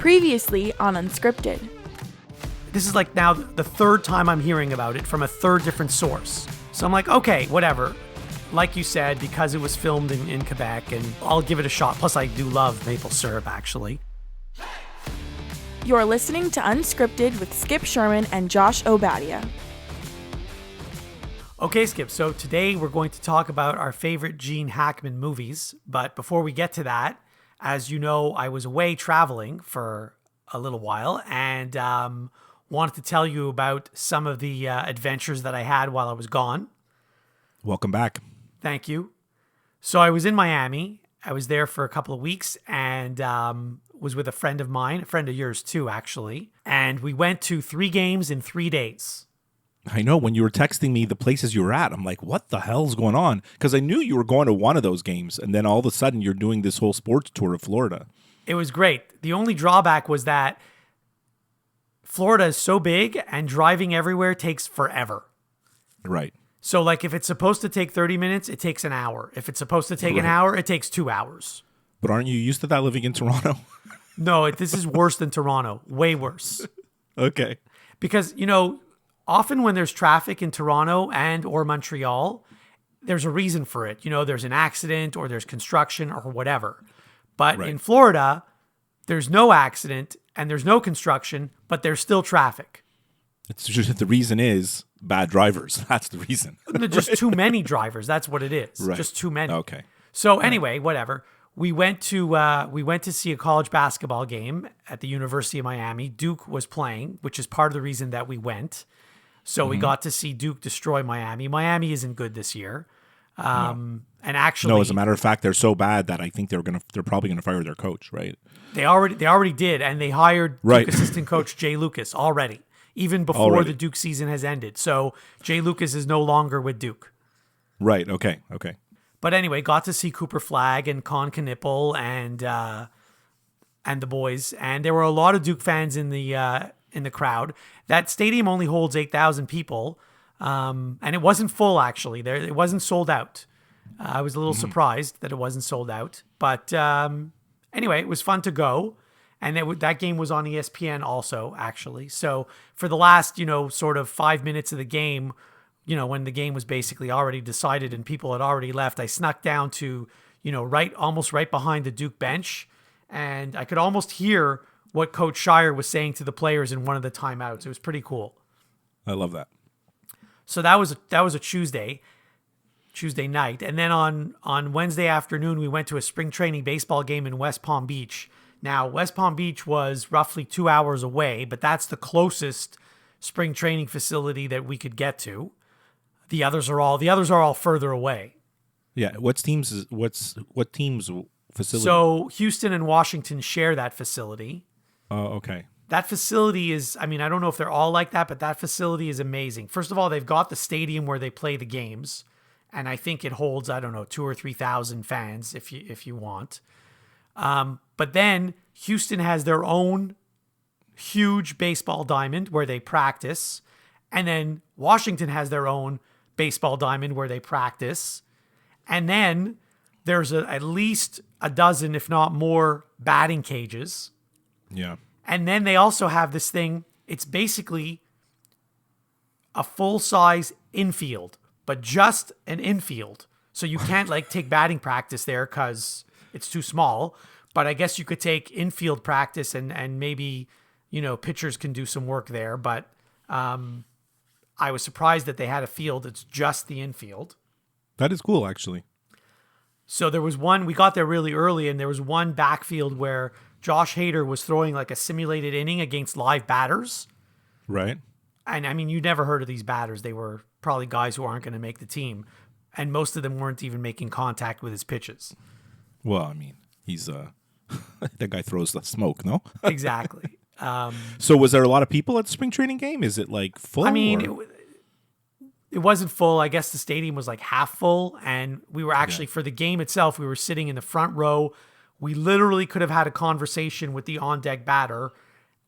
Previously on Unscripted. This is like now the third time I'm hearing about it from a third different source. So I'm like, okay, whatever. Like you said, because it was filmed in Quebec, and I'll give it a shot. Plus, I do love maple syrup, actually. You're listening to Unscripted with Skip Sherman and Josh Obadia. Okay, Skip, so today we're going to talk about our favorite Gene Hackman movies. But before we get to that, as you know, I was away traveling for a little while and wanted to tell you about some of the adventures that I had while I was gone. Welcome back. Thank you. So I was in Miami. I was there for a couple of weeks and was with a friend of mine, a friend of yours too, actually. And we went to 3 games in 3 days. I know when you were texting me the places you were at, I'm like, what the hell's going on? Because I knew you were going to one of those games, and then all of a sudden you're doing this whole sports tour of Florida. It was great. The only drawback was that Florida is so big and driving everywhere takes forever. Right. So like if it's supposed to take 30 minutes, it takes an hour. If it's supposed to take an hour, it takes 2 hours. But aren't you used to that living in Toronto? No, this is worse than Toronto. Way worse. Okay. Because, you know, often when there's traffic in Toronto and or Montreal, there's a reason for it. You know, there's an accident or there's construction or whatever. But in Florida, there's no accident and there's no construction, but there's still traffic. It's just the reason is bad drivers. That's the reason. Just too many drivers. That's what it is. Right. Just too many. Okay. So anyway, whatever. We went to see a college basketball game at the University of Miami. Duke was playing, which is part of the reason that we went. So we got to see Duke destroy Miami. Miami isn't good this year. And actually, no, as a matter of fact, they're so bad that I think they're probably gonna fire their coach, right? They already did, and they hired Right. Duke assistant coach Jay Lucas already, even before the Duke season has ended. So Jay Lucas is no longer with Duke. Right. Okay. But anyway, got to see Cooper Flagg and Con Knipple and the boys, and there were a lot of Duke fans in the crowd. That stadium only holds 8,000 people, and it wasn't full actually. It wasn't sold out. I was a little surprised that it wasn't sold out, but anyway, it was fun to go, and that game was on ESPN also actually. So for the last sort of 5 minutes of the game, when the game was basically already decided and people had already left, I snuck down to, almost right behind the Duke bench. And I could almost hear what Coach Shire was saying to the players in one of the timeouts. It was pretty cool. I love that. So that was a Tuesday night. And then on Wednesday afternoon, we went to a spring training baseball game in West Palm Beach. Now, West Palm Beach was roughly 2 hours away, but that's the closest spring training facility that we could get to. The others are all further away. Yeah. What teams facility? So Houston and Washington share that facility. Oh, okay. That facility is, I don't know if they're all like that, but that facility is amazing. First of all, they've got the stadium where they play the games, and I think it holds, 2,000 or 3,000 fans if you want. But then Houston has their own huge baseball diamond where they practice, and then Washington has their own baseball diamond where they practice. And then there's at least a dozen, if not more, batting cages. Yeah. And then they also have this thing. It's basically a full-size infield, but just an infield. So you can't take batting practice there because it's too small. But I guess you could take infield practice and maybe, pitchers can do some work there. But I was surprised that they had a field that's just the infield. That is cool, actually. So there was one, we got there really early, and there was one backfield where Josh Hader was throwing like a simulated inning against live batters. Right. And you never heard of these batters. They were probably guys who aren't going to make the team. And most of them weren't even making contact with his pitches. Well, he's that guy throws the smoke, no? Exactly. So was there a lot of people at the spring training game? Is it full? It wasn't full. I guess the stadium was half full, and we were actually, for the game itself, we were sitting in the front row. We literally could have had a conversation with the on-deck batter,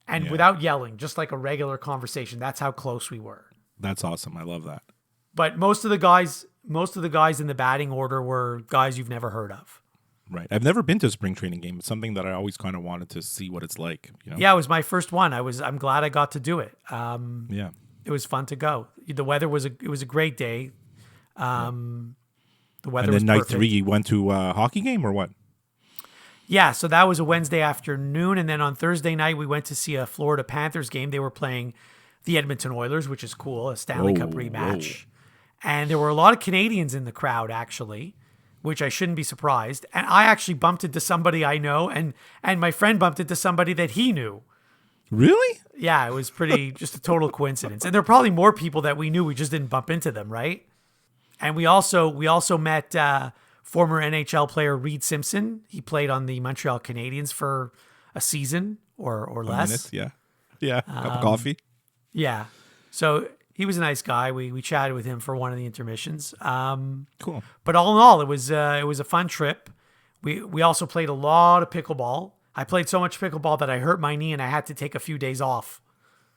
and without yelling, just like a regular conversation. That's how close we were. That's awesome. I love that. But most of the guys in the batting order were guys you've never heard of. Right. I've never been to a spring training game. It's something that I always kind of wanted to see what it's like. You know? Yeah, it was my first one. I'm glad I got to do it. Yeah. It was fun to go. The weather was it was a great day. The weather And was then night perfect. 3, you went to a hockey game or what? Yeah, so that was a Wednesday afternoon, and then on Thursday night we went to see a Florida Panthers game. They were playing the Edmonton Oilers, which is cool, a Stanley Cup rematch. And there were a lot of Canadians in the crowd, actually, which I shouldn't be surprised. And I actually bumped into somebody I know, and my friend bumped into somebody that he knew. Really? Yeah, it was just a total coincidence. And there are probably more people that we knew, we just didn't bump into them, right? And we also met former NHL player Reed Simpson. He played on the Montreal Canadiens for a season or less. Minutes, yeah. Yeah, cup of coffee. Yeah. So he was a nice guy. We chatted with him for one of the intermissions. Cool. But all in all, it was a fun trip. We also played a lot of pickleball. I played so much pickleball that I hurt my knee and I had to take a few days off.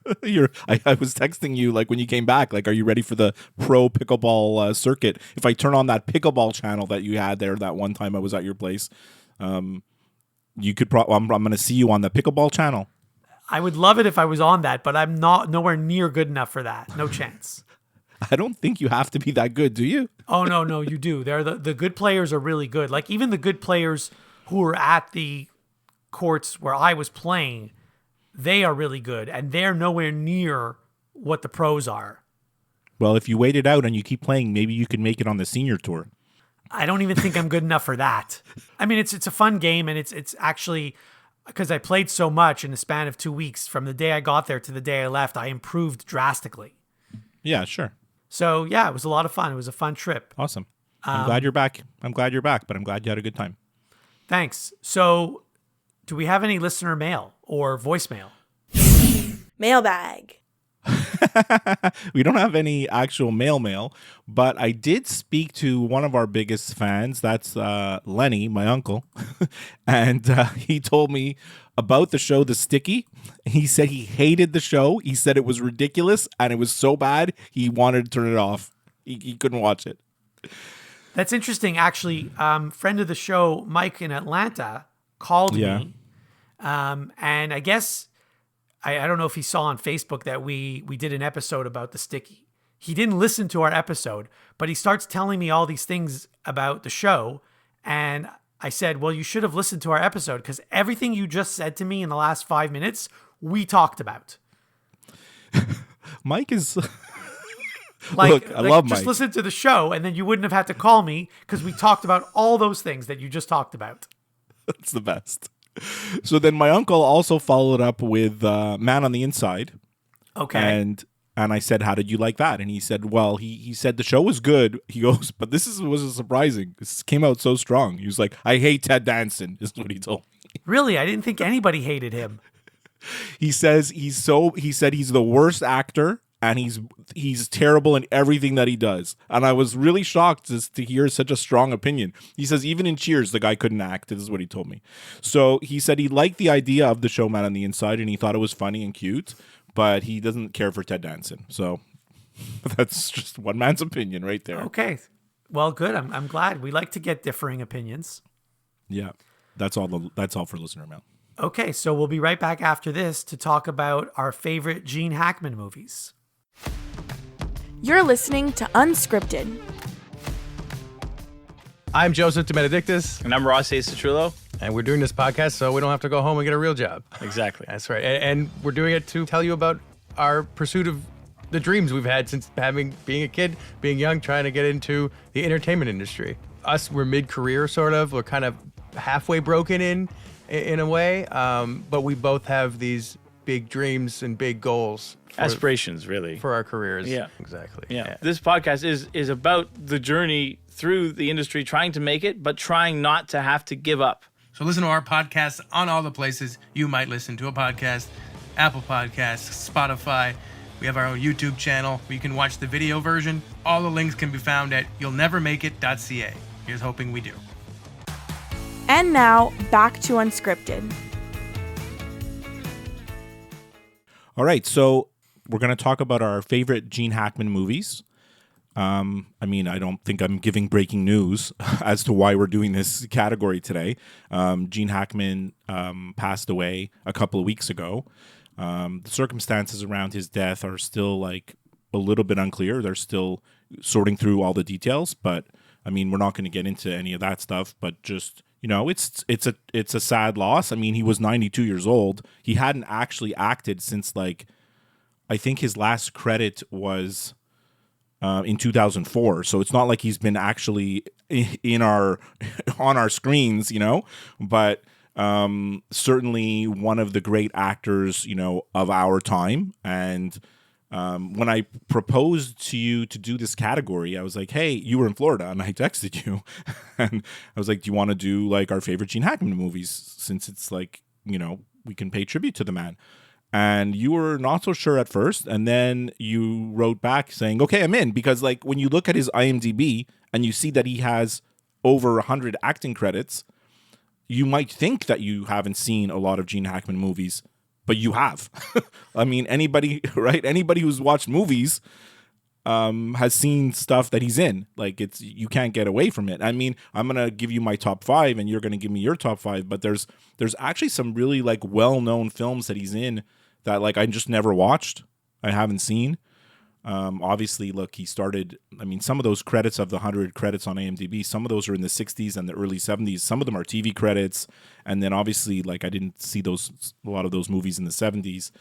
I was texting you like when you came back, like, are you ready for the pro pickleball circuit? If I turn on that pickleball channel that you had there that one time I was at your place, you could I'm going to see you on the pickleball channel. I would love it if I was on that, but I'm nowhere near good enough for that. No chance. I don't think you have to be that good, do you? Oh, no, you do. The good players are really good. Like even the good players who were at the courts where I was playing, they are really good, and they're nowhere near what the pros are. Well, if you wait it out and you keep playing, maybe you can make it on the senior tour. I don't even think I'm good enough for that. I mean, it's a fun game, and it's actually, because I played so much in the span of 2 weeks, from the day I got there to the day I left, I improved drastically. Yeah, sure. So yeah, it was a lot of fun. It was a fun trip. Awesome. I'm glad you're back. I'm glad you're back, but I'm glad you had a good time. Thanks. So do we have any listener mail or voicemail? Mailbag. We don't have any actual mail, but I did speak to one of our biggest fans. That's Lenny, my uncle. And he told me about the show The Sticky. He said he hated the show. He said it was ridiculous and it was so bad he wanted to turn it off. He couldn't watch it. That's interesting. Actually, friend of the show, Mike in Atlanta, called me. And I guess, I don't know if he saw on Facebook that we did an episode about The Sticky. He didn't listen to our episode, but he starts telling me all these things about the show. And I said, well, you should have listened to our episode, because everything you just said to me in the last 5 minutes, we talked about. Mike is... Look, I love just Mike. listen to the show, and then you wouldn't have had to call me, because we talked about all those things that you just talked about. That's the best. So then my uncle also followed up with Man on the Inside. Okay. And I said, how did you like that? And he said, well, he said the show was good. He goes, but was surprising. This came out so strong. He was like, I hate Ted Danson, is what he told me. Really? I didn't think anybody hated him. He said he's the worst actor and he's terrible in everything that he does. And I was really shocked to hear such a strong opinion. He says even in Cheers, the guy couldn't act. This is what he told me. So he said he liked the idea of the show Man on the Inside and he thought it was funny and cute, but he doesn't care for Ted Danson. So that's just one man's opinion right there. Okay. Well, good. I'm glad. We like to get differing opinions. Yeah. That's all for listener mail. Okay, so we'll be right back after this to talk about our favorite Gene Hackman movies. You're listening to Unscripted. I'm Joseph DeMedictis, And I'm Ross Citrullo. and we're doing this podcast so we don't have to go home and get a real job. Exactly. That's right. And we're doing it to tell you about our pursuit of the dreams we've had since being a kid, being young, trying to get into the entertainment industry. Us, we're mid-career, sort of. We're kind of halfway broken in a way, but we both have these big dreams and big goals. Aspirations, really. For our careers. Yeah. Exactly. Yeah. This podcast is about the journey through the industry, trying to make it, but trying not to have to give up. So listen to our podcasts on all the places you might listen to a podcast. Apple Podcasts, Spotify. We have our own YouTube channel where you can watch the video version. All the links can be found at you'llnevermakeit.ca. Here's hoping we do. And now, back to Unscripted. All right, so we're going to talk about our favorite Gene Hackman movies. I mean, I don't think I'm giving breaking news as to why we're doing this category today. Gene Hackman passed away a couple of weeks ago. The circumstances around his death are still like a little bit unclear. They're still sorting through all the details, but I mean, we're not going to get into any of that stuff. But just it's a sad loss. I mean, he was 92 years old. He hadn't actually acted since like I think his last credit was in 2004. So it's not like he's been actually in our on our screens, but certainly one of the great actors, of our time. And when I proposed to you to do this category, I was like, hey, you were in Florida, and I texted you. And I was like, do you want to do like our favorite Gene Hackman movies, since it's like, we can pay tribute to the man? And you were not so sure at first, and then you wrote back saying, okay, I'm in, because like when you look at his IMDb and you see that he has over 100 acting credits, you might think that you haven't seen a lot of Gene Hackman movies, but you have. I mean, anybody who's watched movies has seen stuff that he's in. Like, you can't get away from it. I mean, I'm gonna give you my top 5, and you're gonna give me your top 5. But there's actually some really like well-known films that he's in that like I just never watched. I haven't seen. Obviously, look, he started. I mean, some of those credits of the 100 credits on IMDb, some of those are in the 60s and the early 70s. Some of them are TV credits, and then obviously, like I didn't see a lot of those movies in the 70s.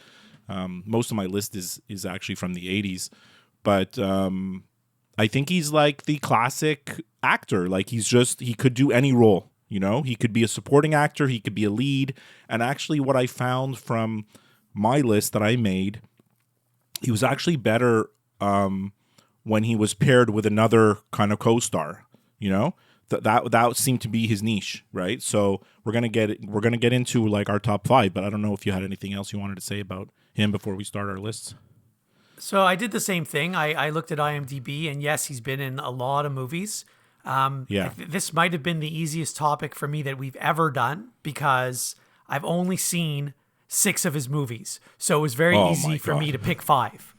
Most of my list is actually from the 80s. But I think he's like the classic actor. Like he could do any role, He could be a supporting actor. He could be a lead. And actually what I found from my list that I made, he was actually better when he was paired with another kind of co-star, That seemed to be his niche, right? So we're gonna get into like our top 5, but I don't know if you had anything else you wanted to say about him before we start our lists. So I did the same thing. I looked at IMDb, and yes, he's been in a lot of movies. This might have been the easiest topic for me that we've ever done, because I've only seen 6 of his movies. So it was very easy for me to pick 5.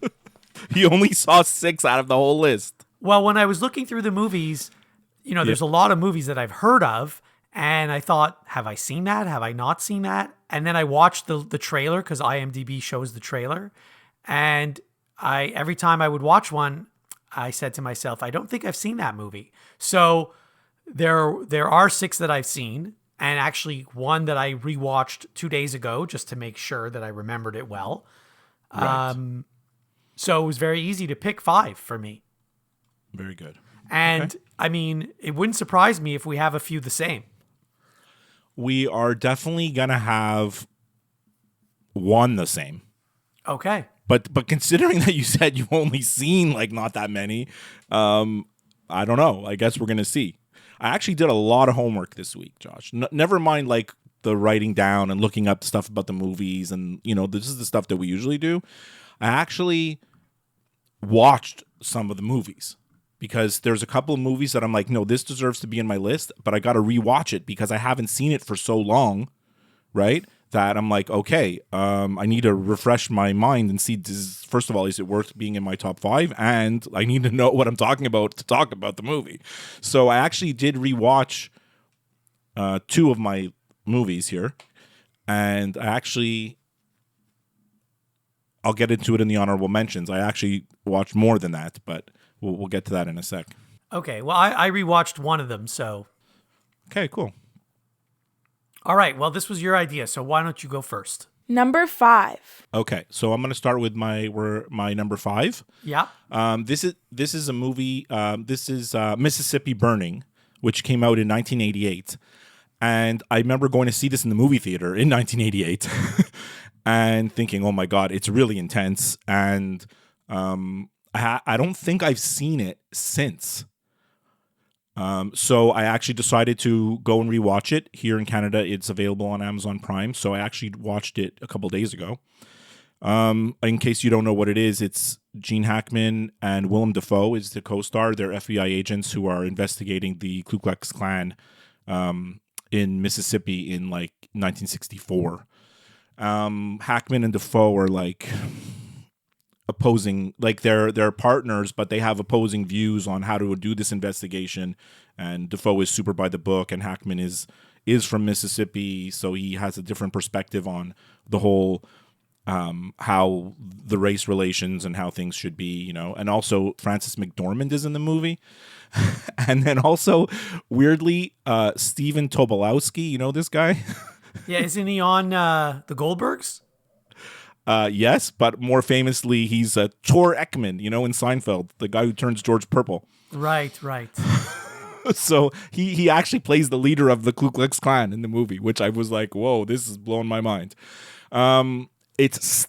You only saw 6 out of the whole list. Well, when I was looking through the movies, there's a lot of movies that I've heard of, and I thought, have I seen that? Have I not seen that? And then I watched the trailer, because IMDb shows the trailer, and every time I would watch one, I said to myself, I don't think I've seen that movie. So there are 6 that I've seen, and actually one that I rewatched 2 days ago just to make sure that I remembered it well. Right. So it was very easy to pick 5 for me. Very good. And okay. I mean, it wouldn't surprise me if we have a few the same. We are definitely gonna have one the same. Okay. But considering that you said you've only seen like not that many, I don't know. I guess we're gonna see. I actually did a lot of homework this week, Josh. Never mind like the writing down and looking up stuff about the movies, and this is the stuff that we usually do. I actually watched some of the movies, because there's a couple of movies that I'm like, no, this deserves to be in my list, but I got to rewatch it because I haven't seen it for so long, right? That I'm like, okay, I need to refresh my mind and see, first of all, is it worth being in my top 5? And I need to know what I'm talking about to talk about the movie. So I actually did rewatch 2 of my movies here, and I'll get into it in the honorable mentions. I actually watched more than that, but we'll get to that in a sec. Okay, well, I rewatched one of them, so. Okay, cool. All right, well, this was your idea, so why don't you go first? Number 5. Okay, so I'm going to start with my number 5. Yeah. This is a movie. This is Mississippi Burning, which came out in 1988, and I remember going to see this in the movie theater in 1988, and thinking, "Oh my God, it's really intense." And I don't think I've seen it since. So I actually decided to go and rewatch it. Here in Canada, it's available on Amazon Prime. So I actually watched it a couple days ago. In case you don't know what it is, it's Gene Hackman and Willem Dafoe is the co-star. They're FBI agents who are investigating the Ku Klux Klan in Mississippi in like 1964. Hackman and Dafoe are like opposing, like they're partners, but they have opposing views on how to do this investigation. And Defoe is super by the book, and Hackman is from Mississippi, so he has a different perspective on the whole how the race relations and how things should be, you know. And also Frances McDormand is in the movie. And then also, weirdly, Stephen Tobolowsky, you know this guy? Yeah, isn't he on the Goldbergs? Yes, but more famously, he's Tor Ekman, you know, in Seinfeld, the guy who turns George purple. Right. So he actually plays the leader of the Ku Klux Klan in the movie, which I was like, whoa, this is blowing my mind. It's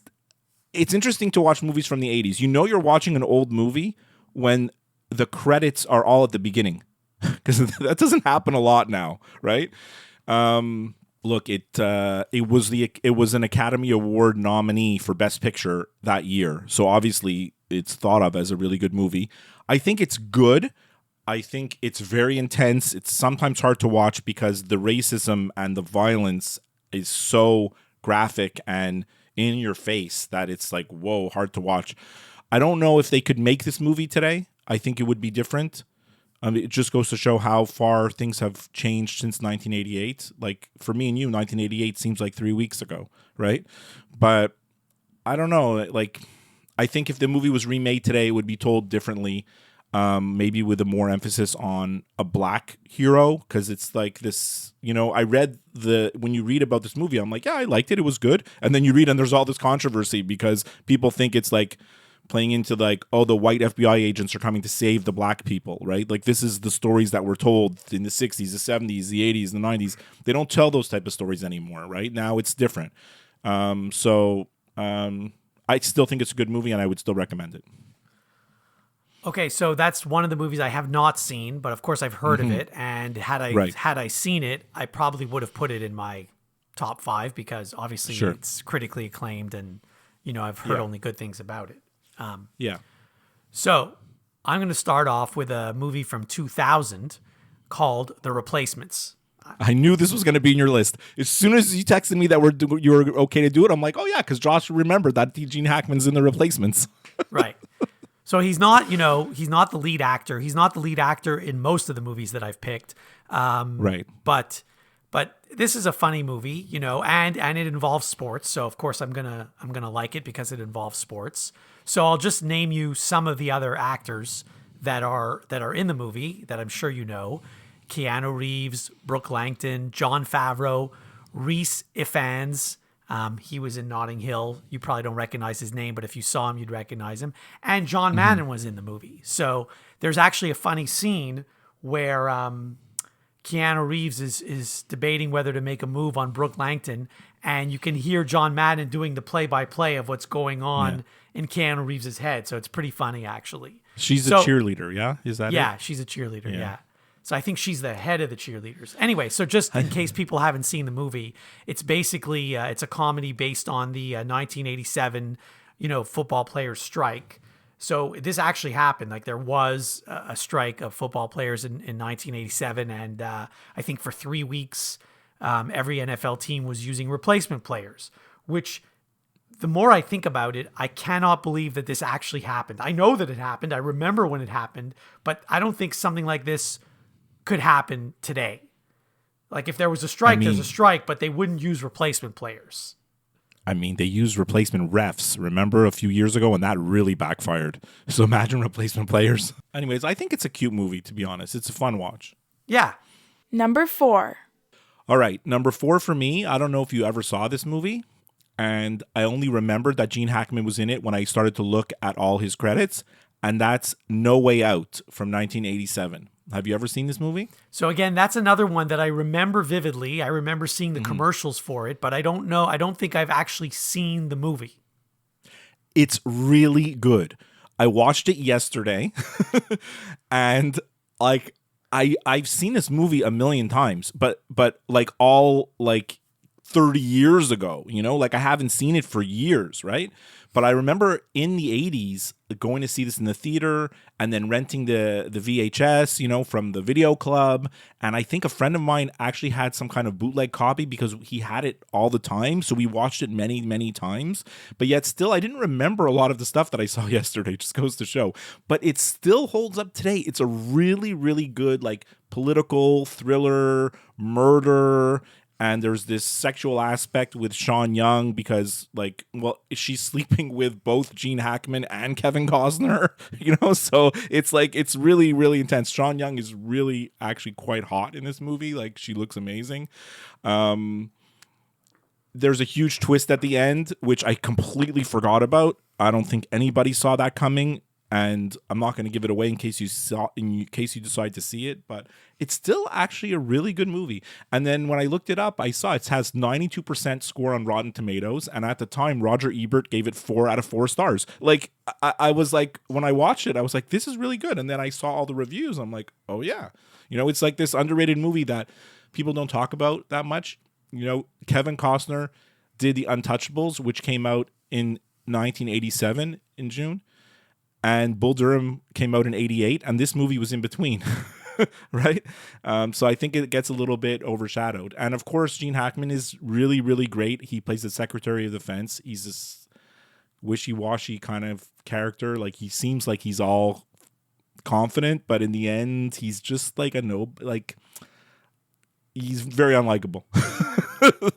interesting to watch movies from the 80s. You know you're watching an old movie when the credits are all at the beginning, because that doesn't happen a lot now, right? Look, it was an Academy Award nominee for Best Picture that year, so obviously it's thought of as a really good movie. I think it's good. I think it's very intense. It's sometimes hard to watch because the racism and the violence is so graphic and in your face that it's like, whoa, hard to watch. I don't know if they could make this movie today. I think it would be different. It just goes to show how far things have changed since 1988. Like for me and you, 1988 seems like 3 weeks ago, right? But I don't know. Like, I think if the movie was remade today, it would be told differently. Maybe with a more emphasis on a black hero, because it's like this, you know, when you read about this movie, I'm like, yeah, I liked it. It was good. And then you read and there's all this controversy because people think it's like playing into like, oh, the white FBI agents are coming to save the black people, right? Like this is the stories that were told in the 60s, the 70s, the 80s, the 90s. They don't tell those type of stories anymore, right? Now it's different. I still think it's a good movie and I would still recommend it. Okay, so that's one of the movies I have not seen, but of course I've heard of it. And had I seen it, I probably would have put it in my top 5 because obviously it's critically acclaimed, and you know I've heard only good things about it. So I'm going to start off with a movie from 2000 called The Replacements. I knew this was going to be in your list. As soon as you texted me that you were okay to do it, I'm like, oh yeah, because Josh remembered that Gene Hackman's in The Replacements. Right. So he's not the lead actor. He's not the lead actor in most of the movies that I've picked. Right. But this is a funny movie, you know, and it involves sports. So of course I'm gonna like it because it involves sports. So I'll just name you some of the other actors that are in the movie that I'm sure you know: Keanu Reeves, Brooke Langton, Jon Favreau, Rhys Ifans. He was in Notting Hill. You probably don't recognize his name, but if you saw him, you'd recognize him. And John Madden was in the movie. So there's actually a funny scene where Keanu Reeves is debating whether to make a move on Brooke Langton, and you can hear John Madden doing the play-by-play of what's going on in Keanu Reeves' head. So it's pretty funny, actually. She's a cheerleader, yeah? Is that it? Yeah, she's a cheerleader, yeah. So I think she's the head of the cheerleaders. Anyway, so just in case people haven't seen the movie, it's basically it's a comedy based on the 1987, football players strike. So this actually happened. Like there was a strike of football players in 1987, and I think for 3 weeks, every NFL team was using replacement players. Which, the more I think about it, I cannot believe that this actually happened. I know that it happened. I remember when it happened, but I don't think something like this could happen today. Like if there was a strike, there's a strike, but they wouldn't use replacement players. I mean, they used replacement refs, remember, a few years ago, and that really backfired. So imagine replacement players. Anyways, I think it's a cute movie, to be honest. It's a fun watch. Yeah. Number 4. All right, number 4 for me, I don't know if you ever saw this movie, and I only remembered that Gene Hackman was in it when I started to look at all his credits, and that's No Way Out from 1987. Have you ever seen this movie? So again, that's another one that I remember vividly. I remember seeing the commercials for it, but I don't know. I don't think I've actually seen the movie. It's really good. I watched it yesterday and I've seen this movie a million times, but like all like 30 years ago, you know, like I haven't seen it for years, right? But I remember in the 80s going to see this in the theater and then renting the VHS, you know, from the video club. And I think a friend of mine actually had some kind of bootleg copy because he had it all the time. So we watched it many, many times. But yet still, I didn't remember a lot of the stuff that I saw yesterday. Just goes to show. But it still holds up today. It's a really, really good, like, political thriller, murder. And there's this sexual aspect with Sean Young because, like, well, she's sleeping with both Gene Hackman and Kevin Costner, you know? So it's like, it's really, really intense. Sean Young is really actually quite hot in this movie. Like, she looks amazing. There's a huge twist at the end, which I completely forgot about. I don't think anybody saw that coming. And I'm not going to give it away in case you decide to see it, but it's still actually a really good movie. And then when I looked it up, I saw it has 92% score on Rotten Tomatoes, and at the time Roger Ebert gave it 4 out of 4 stars. Like I was like, when I watched it, I was like, this is really good. And then I saw all the reviews. I'm like, oh yeah, you know, it's like this underrated movie that people don't talk about that much. You know, Kevin Costner did The Untouchables, which came out in 1987 in June. And Bull Durham came out in 88, and this movie was in between, right? So I think it gets a little bit overshadowed. And of course, Gene Hackman is really, really great. He plays the Secretary of Defense. He's this wishy-washy kind of character. Like, he seems like he's all confident, but in the end, he's just like he's very unlikable.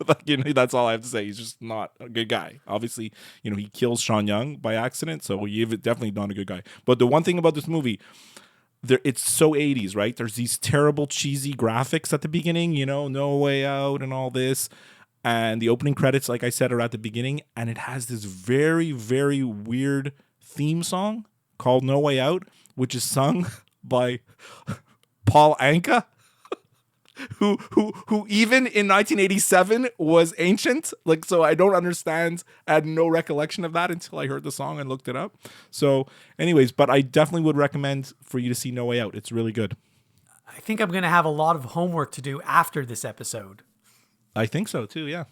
Like, you know, that's all I have to say. He's just not a good guy. Obviously, you know, he kills Sean Young by accident, so he's definitely not a good guy. But the one thing about this movie, it's so 80s, right? There's these terrible cheesy graphics at the beginning, you know, No Way Out and all this. And the opening credits, like I said, are at the beginning, and it has this very, very weird theme song called No Way Out, which is sung by Paul Anka. Who even in 1987 was ancient. Like, so I don't understand. I had no recollection of that until I heard the song and looked it up. So anyways, but I definitely would recommend for you to see No Way Out. It's really good. I think I'm going to have a lot of homework to do after this episode. I think so too, yeah.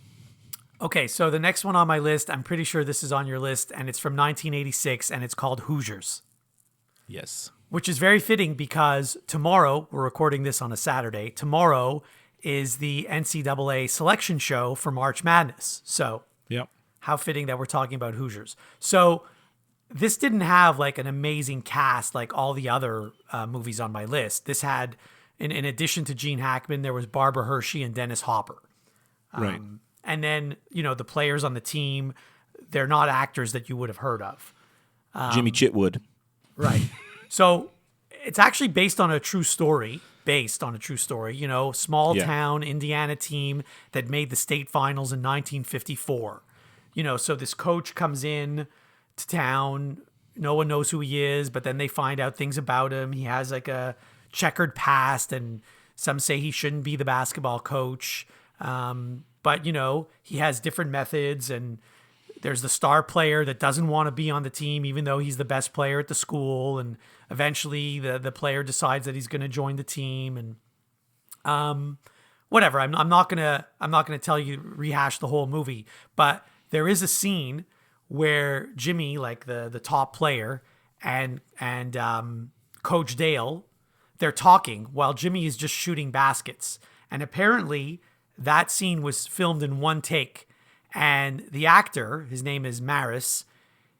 Okay, so the next one on my list, I'm pretty sure this is on your list, and it's from 1986, and it's called Hoosiers. Yes. Which is very fitting because tomorrow, we're recording this on a Saturday, tomorrow is the NCAA selection show for March Madness. So yep. How fitting that we're talking about Hoosiers. So this didn't have like an amazing cast like all the other movies on my list. This had, in addition to Gene Hackman, there was Barbara Hershey and Dennis Hopper. Right. And then, you know, the players on the team, they're not actors that you would have heard of. Jimmy Chitwood. Right. So it's actually based on a true story, you know, small town Indiana team that made the state finals in 1954. You know, so this coach comes in to town. No one knows who he is, but then they find out things about him. He has like a checkered past, and some say he shouldn't be the basketball coach. But, you know, he has different methods, and there's the star player that doesn't want to be on the team, even though he's the best player at the school. And eventually the player decides that he's going to join the team, and whatever. I'm not gonna tell you, rehash the whole movie, but there is a scene where Jimmy, like the top player, and Coach Dale, they're talking while Jimmy is just shooting baskets. And apparently that scene was filmed in one take. And the actor, his name is Maris,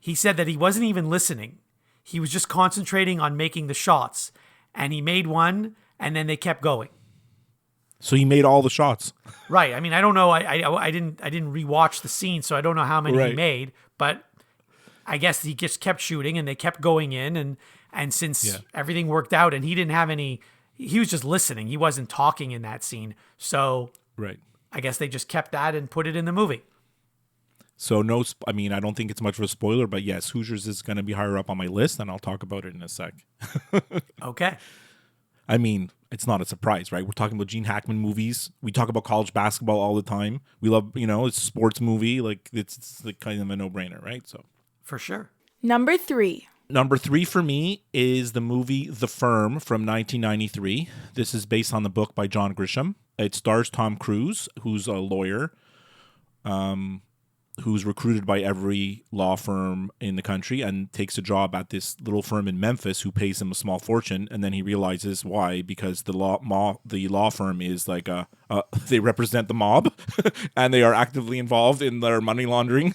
he said that he wasn't even listening. He was just concentrating on making the shots. And he made one, and then they kept going. So he made all the shots. Right. I mean, I don't know. I didn't rewatch the scene, so I don't know how many he made. But I guess he just kept shooting, and they kept going in. And since everything worked out, and he didn't have any, he was just listening. He wasn't talking in that scene. So I guess they just kept that and put it in the movie. So I mean, I don't think it's much of a spoiler, but yes, Hoosiers is going to be higher up on my list, and I'll talk about it in a sec. Okay. I mean, it's not a surprise, right? We're talking about Gene Hackman movies. We talk about college basketball all the time. We love, you know, it's a sports movie. Like, it's like kind of a no-brainer, right? So for sure. Number 3. Number 3 for me is the movie The Firm from 1993. This is based on the book by John Grisham. It stars Tom Cruise, who's a lawyer who's recruited by every law firm in the country and takes a job at this little firm in Memphis who pays him a small fortune, and then he realizes why, because the law firm is like they represent the mob and they are actively involved in their money laundering.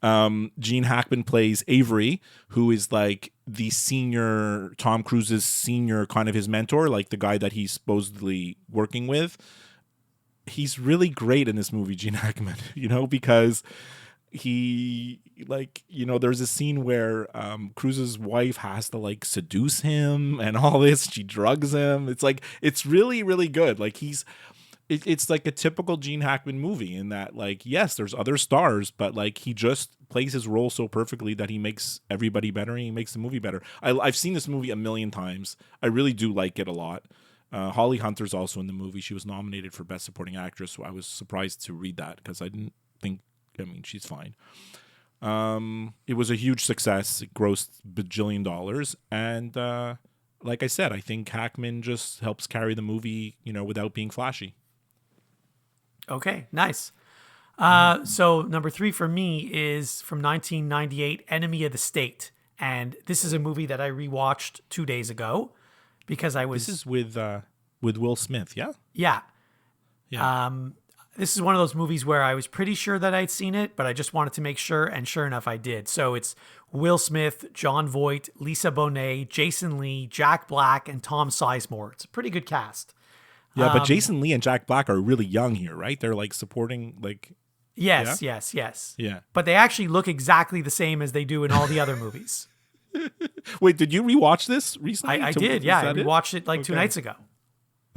Gene Hackman plays Avery, who is like the senior, Tom Cruise's senior, kind of his mentor, like the guy that he's supposedly working with. He's really great in this movie, Gene Hackman, because he, there's a scene where Cruise's wife has to like seduce him and all this. She drugs him. It's really, really good. Like it's like a typical Gene Hackman movie in that, like, yes, there's other stars, but like he just plays his role so perfectly that he makes everybody better and he makes the movie better. I've seen this movie a million times. I really do like it a lot. Holly Hunter's also in the movie. She was nominated for Best Supporting Actress, so I was surprised to read that because I didn't think, she's fine. It was a huge success. It grossed bajillion dollars. And like I said, I think Hackman just helps carry the movie, without being flashy. Okay, nice. So number 3 for me is from 1998, Enemy of the State. And this is a movie that I rewatched 2 days ago. Because This is with Will Smith, yeah? Yeah. Yeah. This is one of those movies where I was pretty sure that I'd seen it, but I just wanted to make sure, and sure enough, I did. So it's Will Smith, Jon Voight, Lisa Bonet, Jason Lee, Jack Black, and Tom Sizemore. It's a pretty good cast. Yeah, but Jason Lee and Jack Black are really young here, right? They're like supporting, like... Yes. Yeah. But they actually look exactly the same as they do in all the other movies. Wait, did you rewatch this recently? I did, yeah. I watched it like 2 nights ago.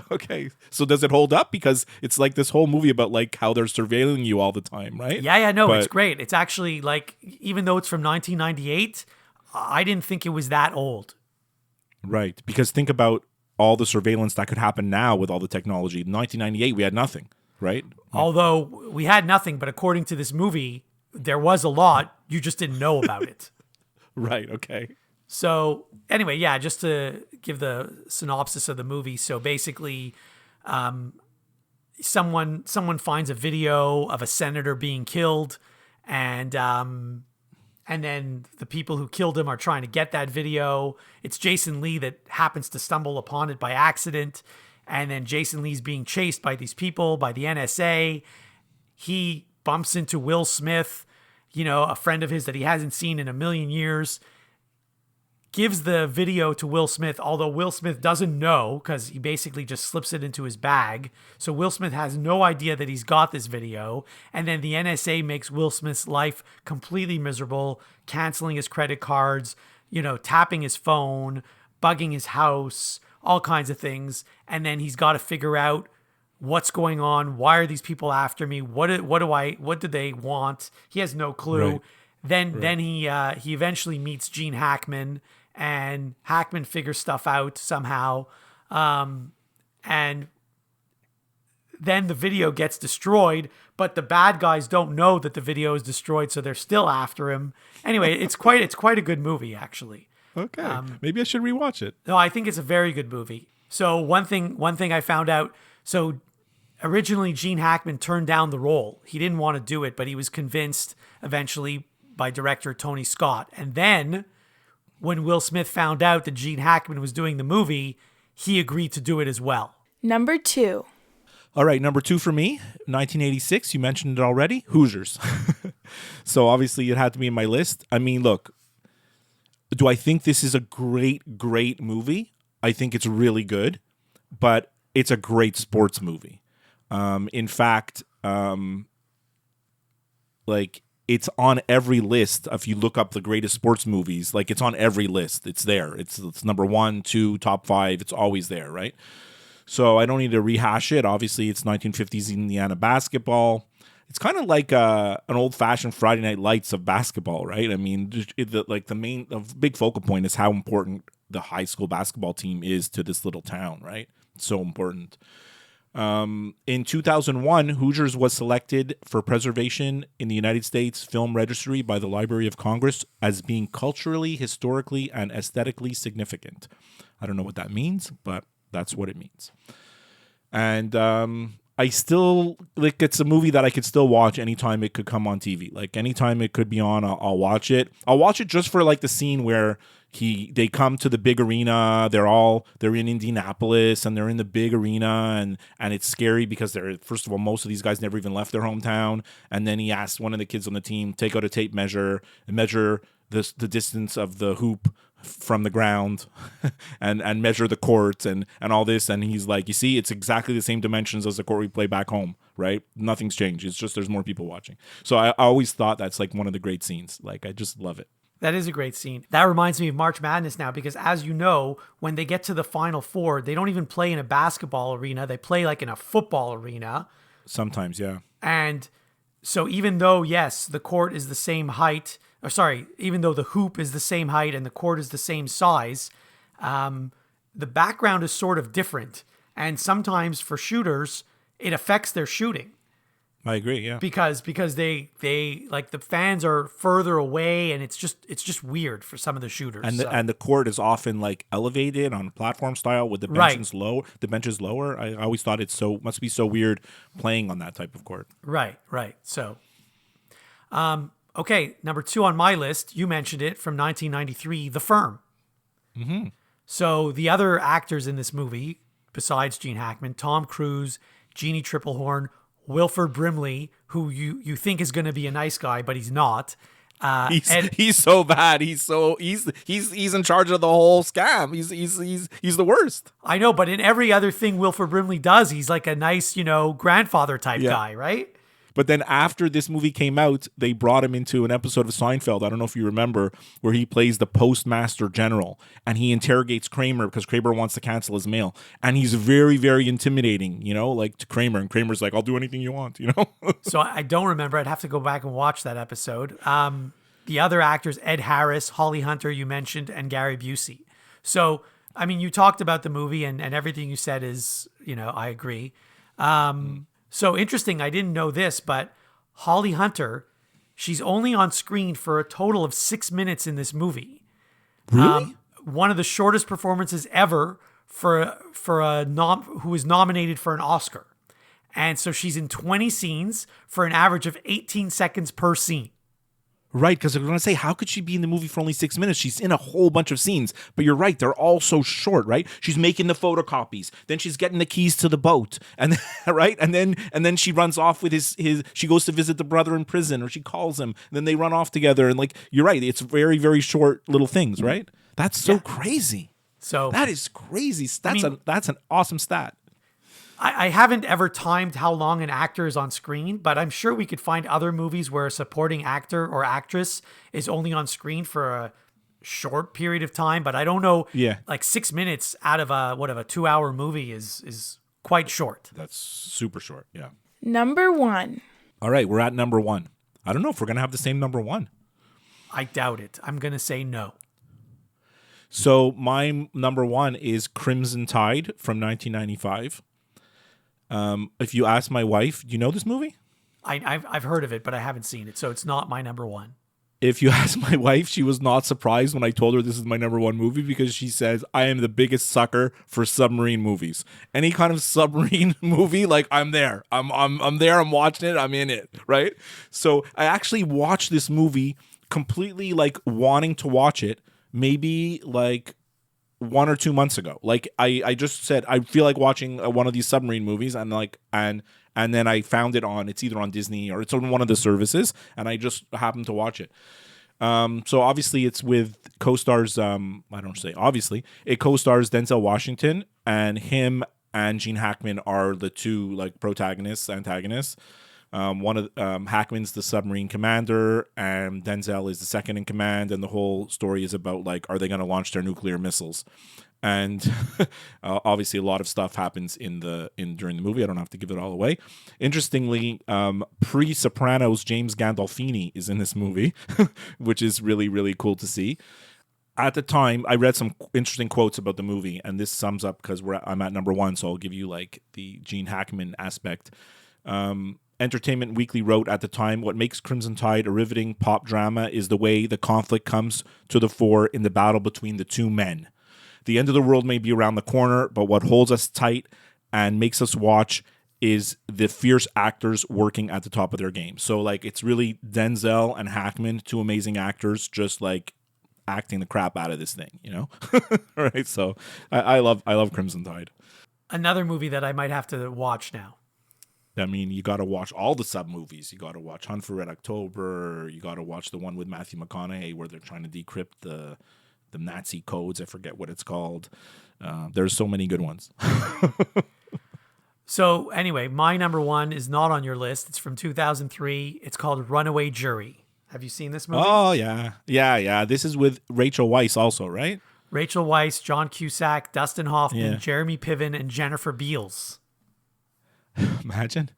Okay. So does it hold up? Because it's like this whole movie about like how they're surveilling you all the time, right? Yeah, no, it's great. It's actually like, even though it's from 1998, I didn't think it was that old. Right. Because think about all the surveillance that could happen now with all the technology. In 1998, we had nothing, right? Although we had nothing, but according to this movie, there was a lot. You just didn't know about it. Right. Okay. So anyway, yeah, just to give the synopsis of the movie. So basically, someone finds a video of a senator being killed, and then the people who killed him are trying to get that video. It's Jason Lee that happens to stumble upon it by accident, and then Jason Lee's being chased by these people, by the NSA. He bumps into Will Smith, a friend of his that he hasn't seen in a million years, gives the video to Will Smith, although Will Smith doesn't know because he basically just slips it into his bag. So Will Smith has no idea that he's got this video. And then the NSA makes Will Smith's life completely miserable, canceling his credit cards, tapping his phone, bugging his house, all kinds of things. And then he's got to figure out what's going on. Why are these people after me? What do they want? He has no clue. Right. Then he eventually meets Gene Hackman, and Hackman figures stuff out somehow. And then the video gets destroyed, but the bad guys don't know that the video is destroyed, so they're still after him. Anyway, it's quite a good movie, actually. Okay. Maybe I should rewatch it. No, I think it's a very good movie. So one thing I found out, so originally Gene Hackman turned down the role. He didn't want to do it, but he was convinced eventually by director Tony Scott. And then when Will Smith found out that Gene Hackman was doing the movie, he agreed to do it as well. Number 2. All right, number 2 for me, 1986. You mentioned it already, Hoosiers. So obviously it had to be in my list. I mean, look, do I think this is a great, great movie? I think it's really good, but it's a great sports movie. In fact, it's on every list. If you look up the greatest sports movies, like it's on every list. It's there. It's number 1, 2, top 5. It's always there, right? So I don't need to rehash it. Obviously, it's 1950s Indiana basketball. It's kind of like an old-fashioned Friday Night Lights of basketball, right? I mean, the big focal point is how important the high school basketball team is to this little town, right? It's so important. In 2001, Hoosiers was selected for preservation in the United States Film Registry by the Library of Congress as being culturally, historically, and aesthetically significant. I don't know what that means, but that's what it means. And I still like it's a movie that I could still watch anytime it could come on TV. Like anytime it could be on, I'll watch it. I'll watch it just for like the scene where they come to the big arena. They're in Indianapolis and they're in the big arena and it's scary because they're, first of all, most of these guys never even left their hometown. And then he asked one of the kids on the team, take out a tape measure and measure the distance of the hoop from the ground and measure the court and all this. And he's like, you see, it's exactly the same dimensions as the court we play back home, right? Nothing's changed. It's just there's more people watching. So I always thought that's like one of the great scenes. Like I just love it. That is a great scene. That reminds me of March Madness now, because as you know, when they get to the Final Four, they don't even play in a basketball arena. They play like in a football arena. Sometimes, yeah. And so even though, yes, the court is the same height, even though the hoop is the same height and the court is the same size, the background is sort of different. And sometimes for shooters, it affects their shooting. I agree, yeah. Because they like the fans are further away and it's just weird for some of the shooters. And the court is often like elevated on platform style with the benches low. The benches lower. I always thought must be so weird playing on that type of court. Right. So, okay, number 2 on my list. You mentioned it from 1993, The Firm. Mm-hmm. So the other actors in this movie, besides Gene Hackman, Tom Cruise, Jeannie Triplehorn, Wilford Brimley, who you think is going to be a nice guy, but he's not. He's so bad. He's in charge of the whole scam. He's the worst. I know, but in every other thing Wilford Brimley does, he's like a nice, grandfather type guy, right? But then after this movie came out, they brought him into an episode of Seinfeld. I don't know if you remember, where he plays the postmaster general and he interrogates Kramer because Kramer wants to cancel his mail. And he's very, very intimidating, like to Kramer. And Kramer's like, I'll do anything you want, So I don't remember. I'd have to go back and watch that episode. The other actors, Ed Harris, Holly Hunter, you mentioned, and Gary Busey. So, I mean, you talked about the movie and everything you said is, I agree. So interesting, I didn't know this, but Holly Hunter, she's only on screen for a total of 6 minutes in this movie. Really? One of the shortest performances ever for who was nominated for an Oscar. And so she's in 20 scenes for an average of 18 seconds per scene. Right, because I'm going to say, how could she be in the movie for only 6 minutes? She's in a whole bunch of scenes. But you're right, they're all so short, right? She's making the photocopies. Then she's getting the keys to the boat. And right? And then she runs off with his she goes to visit the brother in prison, or she calls him. And then they run off together. And you're right, it's very, very short little things, right? That's so crazy. So that is crazy. That's an awesome stat. I haven't ever timed how long an actor is on screen, but I'm sure we could find other movies where a supporting actor or actress is only on screen for a short period of time. But I don't know. Yeah. Like 6 minutes out of a 2-hour movie is quite short. That's super short. Yeah. Number 1. All right, we're at number 1. I don't know if we're going to have the same number 1. I doubt it. I'm going to say no. So my number 1 is Crimson Tide from 1995. If you ask my wife, do you know this movie? I've heard of it, but I haven't seen it, so it's not my number 1. If you ask my wife, she was not surprised when I told her this is my number 1 movie, because she says I am the biggest sucker for submarine movies. Any kind of submarine movie, like I'm there. I'm there. I'm watching it. I'm in it. Right. So I actually watched this movie completely wanting to watch it. Maybe 1 or 2 months ago. I just said I feel like watching one of these submarine movies, and then I found it on, it's either on Disney or it's on one of the services, and I just happened to watch it. So obviously it's with co-stars, it co-stars Denzel Washington, and him and Gene Hackman are the two antagonists. One of Hackman's the submarine commander, and Denzel is the second in command. And the whole story is about are they going to launch their nuclear missiles? And obviously, a lot of stuff happens during the movie. I don't have to give it all away. Interestingly, pre-Sopranos James Gandolfini is in this movie, which is really, really cool to see. At the time, I read some interesting quotes about the movie, and this sums up because I'm at number 1, so I'll give you the Gene Hackman aspect. Entertainment Weekly wrote at the time, what makes Crimson Tide a riveting pop drama is the way the conflict comes to the fore in the battle between the two men. The end of the world may be around the corner, but what holds us tight and makes us watch is the fierce actors working at the top of their game. So like it's really Denzel and Hackman, two amazing actors, just like acting the crap out of this thing, you know? Right. So I love Crimson Tide. Another movie that I might have to watch now. I mean, you got to watch all the sub movies. You got to watch Hunt for Red October. You got to watch the one with Matthew McConaughey where they're trying to decrypt the Nazi codes. I forget what it's called. There's so many good ones. So anyway, my number one is not on your list. It's from 2003. It's called Runaway Jury. Have you seen this movie? Oh, yeah. This is with Rachel Weisz also, right? Rachel Weisz, John Cusack, Dustin Hoffman, Yeah. Jeremy Piven, and Jennifer Beals. Imagine.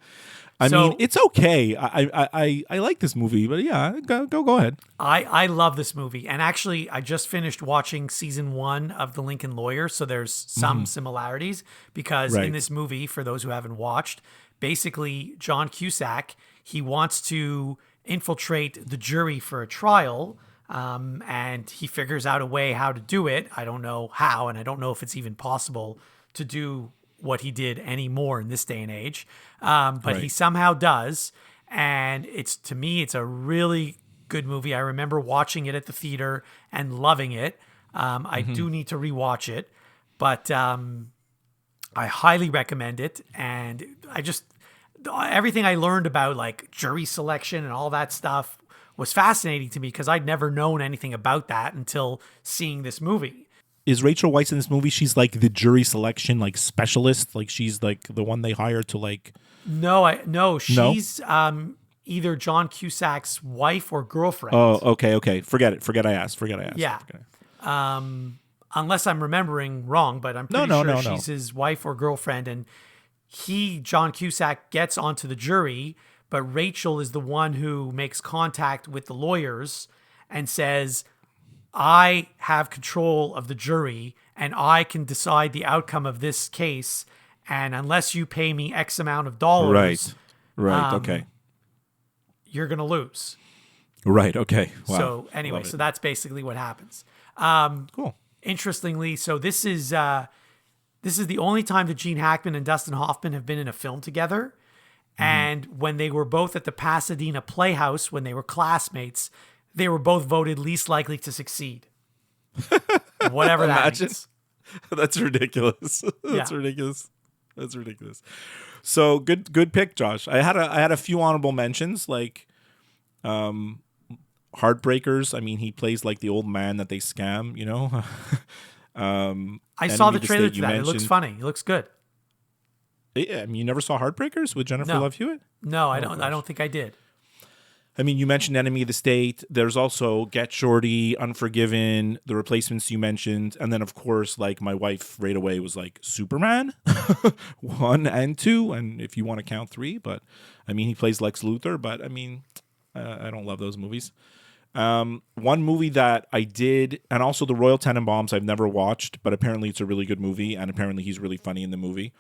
I So- mean, it's okay. I like this movie, but yeah, go ahead. I love this movie. And actually, I just finished watching season 1 of The Lincoln Lawyer. So there's some similarities because Right. in this movie, for those who haven't watched, basically John Cusack, he wants to infiltrate the jury for a trial. And he figures out a way how to do it. I don't know how, and I don't know if it's even possible to do what he did anymore in this day and age. But he Right. somehow does. And to me, it's a really good movie. I remember watching it at the theater and loving it. I do need to rewatch it, but I highly recommend it. And everything I learned about like jury selection and all that stuff was fascinating to me because I'd never known anything about that until seeing this movie. Is Rachel Weisz in this movie? She's like the jury selection like specialist. Like she's like the one they hire to like. No, she's either John Cusack's wife or girlfriend. Oh, okay. Forget it. Forget I asked. Yeah. Forget it. Unless I'm remembering wrong, but I'm pretty sure she's his wife or girlfriend. And John Cusack, gets onto the jury, but Rachel is the one who makes contact with the lawyers and says, I have control of the jury and I can decide the outcome of this case. And unless you pay me X amount of dollars, Right. Okay. you're going to lose. Right. Okay. Wow. So anyway, Love it. so that's basically what happens. Cool. Interestingly, so this is the only time that Gene Hackman and Dustin Hoffman have been in a film together. And when they were both at the Pasadena Playhouse, when they were classmates, they were both voted least likely to succeed. Whatever that Imagine. means. That's ridiculous. That's Yeah. ridiculous. That's ridiculous. So good pick, Josh. I had a few honorable mentions like Heartbreakers. I mean, he plays like the old man that they scam, you know. I saw the Enemy of the trailer State to you that. It looks mentioned. funny. It looks good. Yeah, I mean, you never saw Heartbreakers with Jennifer No. Love Hewitt? No, I don't think I did. I mean, you mentioned Enemy of the State. There's also Get Shorty, Unforgiven, The Replacements you mentioned. And then, of course, like my wife right away was like Superman 1 and 2. And if you want to count 3, but I mean, he plays Lex Luthor. But I mean, I don't love those movies. One movie that I did, and also The Royal Tenenbaums I've never watched, but apparently it's a really good movie. And apparently he's really funny in the movie.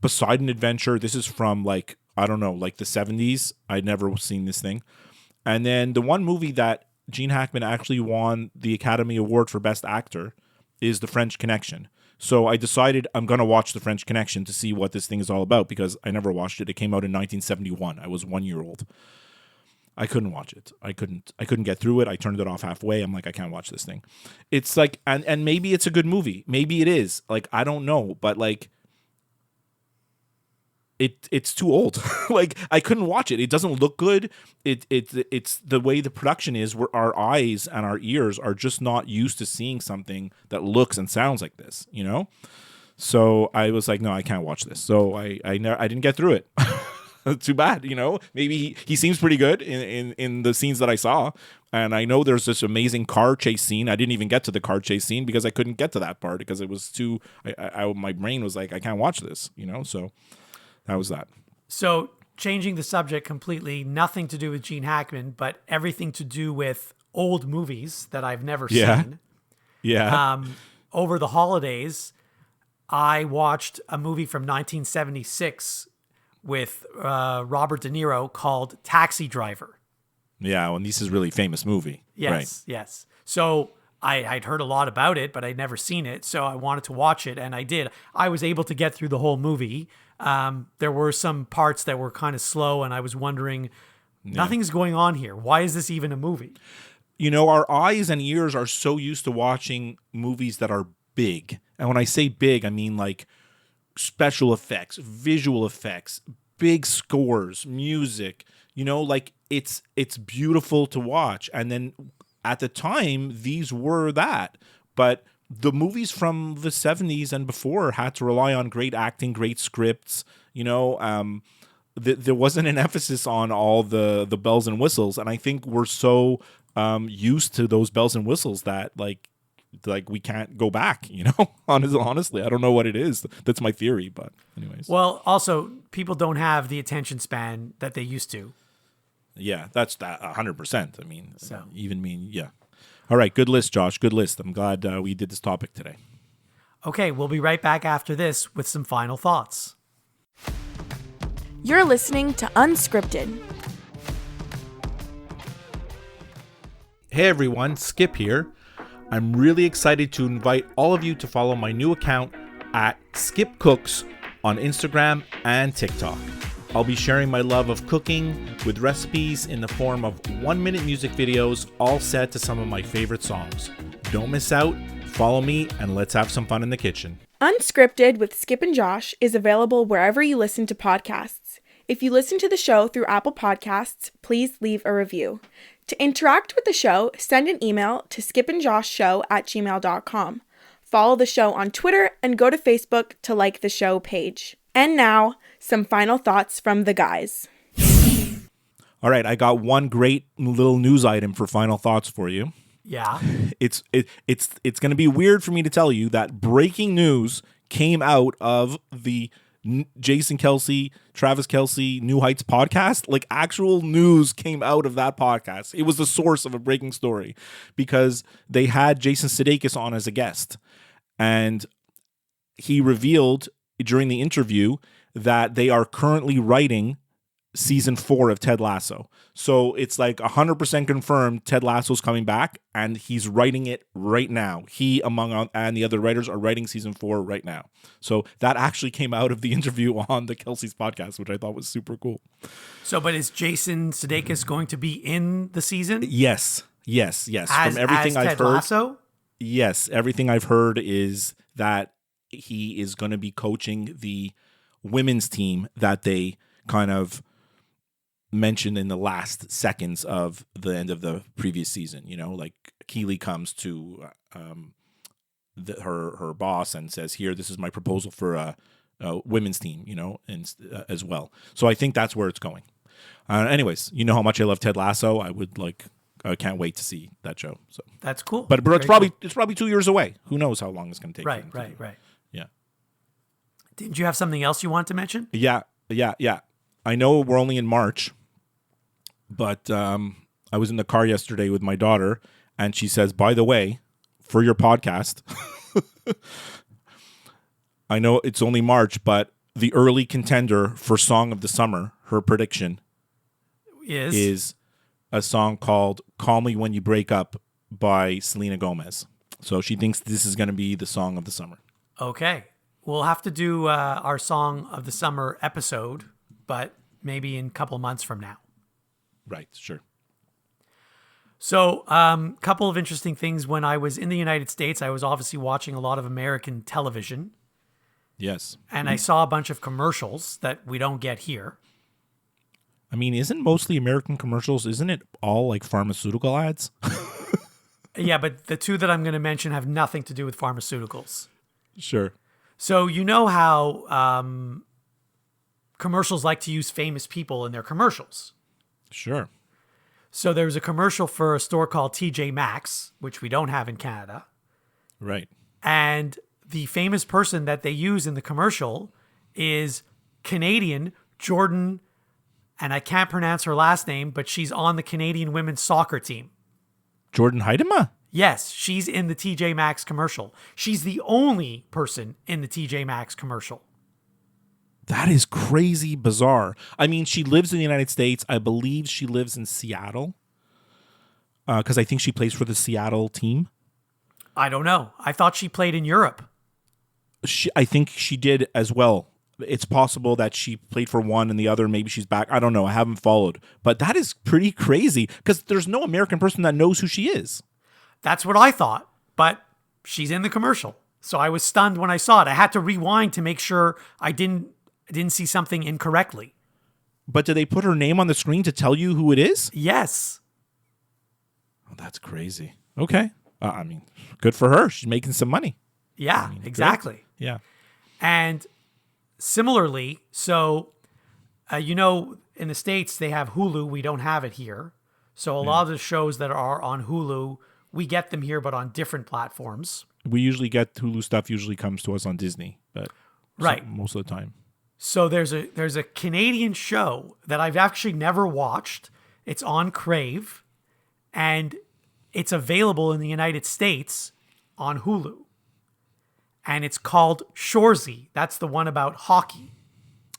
Poseidon Adventure. This is from like, I don't know, like the 70s. I'd never seen this thing. And then the one movie that Gene Hackman actually won the Academy Award for Best Actor is The French Connection. So I decided I'm going to watch The French Connection to see what this thing is all about because I never watched it. It came out in 1971. I was 1 year old. I couldn't watch it. I couldn't get through it. I turned it off halfway. I'm like, I can't watch this thing. It's like, and maybe it's a good movie. Maybe it is. Like, I don't know. But like, it's too old. Like I couldn't watch it. It doesn't look good. It's the way the production is where our eyes and our ears are just not used to seeing something that looks and sounds like this, you know? So I was like, no, I can't watch this. So I didn't get through it. Too bad, you know? Maybe he seems pretty good in the scenes that I saw. And I know there's this amazing car chase scene. I didn't even get to the car chase scene because I couldn't get to that part because it was too my brain was like, I can't watch this, you know? So that was that. So changing the subject completely, nothing to do with Gene Hackman, but everything to do with old movies that I've never seen. Yeah. Over the holidays, I watched a movie from 1976 with Robert De Niro called Taxi Driver. Yeah. Well, this is a really famous movie. Yes, Right. yes. So I'd heard a lot about it, but I'd never seen it. So I wanted to watch it, and I did. I was able to get through the whole movie. There were some parts that were kind of slow, and I was wondering, nothing's going on here. Why is this even a movie? You know, our eyes and ears are so used to watching movies that are big. And when I say big, I mean like special effects, visual effects, big scores, music, you know, like it's beautiful to watch. And then at the time, these were that. But the movies from the 70s and before had to rely on great acting, great scripts, you know, there wasn't an emphasis on all the bells and whistles. And I think we're so used to those bells and whistles that like we can't go back, you know. Honestly, I don't know what it is. That's my theory, but anyways. Well, also people don't have the attention span that they used to. Yeah, that's that 100%. I mean, So. even me, yeah. All right, good list, Josh. Good list. I'm glad we did this topic today. Okay, we'll be right back after this with some final thoughts. You're listening to Unscripted. Hey everyone, Skip here. I'm really excited to invite all of you to follow my new account at Skip Cooks on Instagram and TikTok. I'll be sharing my love of cooking with recipes in the form of 1-minute music videos, all set to some of my favorite songs. Don't miss out, follow me, and let's have some fun in the kitchen. Unscripted with Skip and Josh is available wherever you listen to podcasts. If you listen to the show through Apple Podcasts, please leave a review. To interact with the show, send an email to skipandjoshshow@gmail.com. Follow the show on Twitter and go to Facebook to like the show page. And now, some final thoughts from the guys. All right, I got one great little news item for final thoughts for you. Yeah. It's going to be weird for me to tell you that breaking news came out of the Jason Kelsey, Travis Kelsey, New Heights podcast. Like actual news came out of that podcast. It was the source of a breaking story because they had Jason Sudeikis on as a guest, and he revealed during the interview that they are currently writing season 4 of Ted Lasso. So it's like 100% confirmed Ted Lasso's coming back, and he's writing it right now. He, and the other writers are writing season 4 right now. So that actually came out of the interview on the Kelsey's podcast, which I thought was super cool. So, but is Jason Sudeikis going to be in the season? Yes. From everything I've Ted heard, Lasso? yes, everything I've heard is that he is going to be coaching the women's team that they kind of mentioned in the last seconds of the end of the previous season. You know, like Keely comes to her boss and says, "Here, this is my proposal for a women's team." You know, and as well. So I think that's where it's going. Anyways, you know how much I love Ted Lasso. I can't wait to see that show. So That's cool. but Very it's probably cool. 2 years away. Who knows how long it's going to take? Right. Yeah. Didn't you have something else you want to mention? Yeah. I know we're only in March, but I was in the car yesterday with my daughter, and she says, "By the way, for your podcast, I know it's only March, but the early contender for Song of the Summer, her prediction, is a song called Call Me When You Break Up by Selena Gomez." So she thinks this is going to be the Song of the Summer. Okay. We'll have to do our Song of the Summer episode, but maybe in a couple of months from now. Right, sure. So, couple of interesting things. When I was in the United States, I was obviously watching a lot of American television, Yes. and I saw a bunch of commercials that we don't get here. I mean, isn't mostly American commercials, isn't it all like pharmaceutical ads? Yeah, but the two that I'm going to mention have nothing to do with pharmaceuticals. Sure. So you know how commercials like to use famous people in their commercials. Sure. So there was a commercial for a store called TJ Maxx, which we don't have in Canada. Right. And the famous person that they use in the commercial is Canadian Jordan, and I can't pronounce her last name, but she's on the Canadian women's soccer team. Jordan Heidema? Yes, she's in the TJ Maxx commercial. She's the only person in the TJ Maxx commercial. That is crazy bizarre. I mean, she lives in the United States. I believe she lives in Seattle because I think she plays for the Seattle team. I don't know. I thought she played in Europe. I think she did as well. It's possible that she played for one and the other, maybe she's back. I don't know. I haven't followed. But that is pretty crazy because there's no American person that knows who she is. That's what I thought, but she's in the commercial. So I was stunned when I saw it. I had to rewind to make sure I didn't see something incorrectly. But did they put her name on the screen to tell you who it is? Yes. Oh, that's crazy. Okay. I mean, good for her. She's making some money. Yeah, exactly. Great. Yeah. And similarly, so, in the States, they have Hulu. We don't have it here. So a lot of the shows that are on Hulu, we get them here, but on different platforms. We usually get Hulu stuff usually comes to us on Disney, but right. Most of the time. So there's a Canadian show that I've actually never watched. It's on Crave, and it's available in the United States on Hulu. And it's called Shoresy. That's the one about hockey.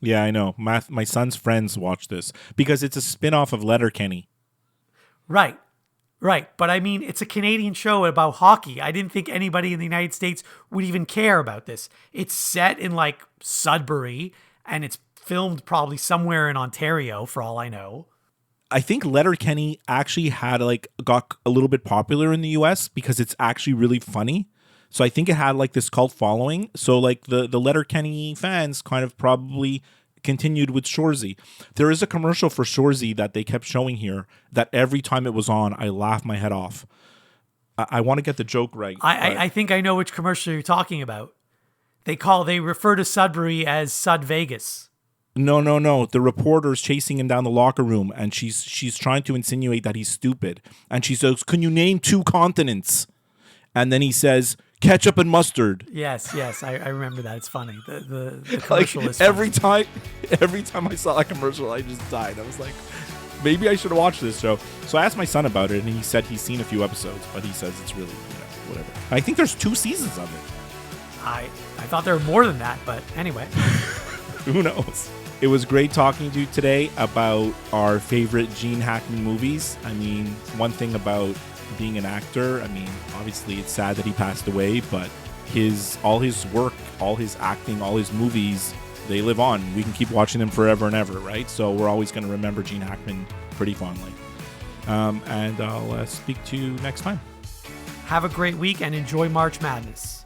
Yeah, I know. My son's friends watch this because it's a spin-off of Letterkenny. Right. But I mean, it's a Canadian show about hockey. I didn't think anybody in the United States would even care about this. It's set in like Sudbury, and it's filmed probably somewhere in Ontario for all I know. I think Letterkenny actually got a little bit popular in the US because it's actually really funny. So I think it had like this cult following. So like the Letterkenny fans kind of probably continued with Shoresy. There is a commercial for Shoresy that they kept showing here that every time it was on, I laughed my head off. I want to get the joke right. I think I know which commercial you're talking about. They refer to Sudbury as Sud Vegas. No. The reporter's chasing him down the locker room, and she's trying to insinuate that he's stupid. And she says, "Can you name 2 continents?" And then he says, "Ketchup and mustard." Yes, I remember that. It's funny. The commercial is funny. funny. Every time I saw that commercial, I just died. I was like, maybe I should watch this show. So I asked my son about it, and he said he's seen a few episodes, but he says it's really, whatever. I think there's 2 seasons of it. I thought there were more than that, but anyway. Who knows? It was great talking to you today about our favorite Gene Hackman movies. I mean, one thing about being an actor, I mean, obviously it's sad that he passed away, but all his work, all his acting, all his movies, they live on. We can keep watching them forever and ever, right? So we're always going to remember Gene Hackman pretty fondly. And I'll speak to you next time. Have a great week and enjoy March Madness.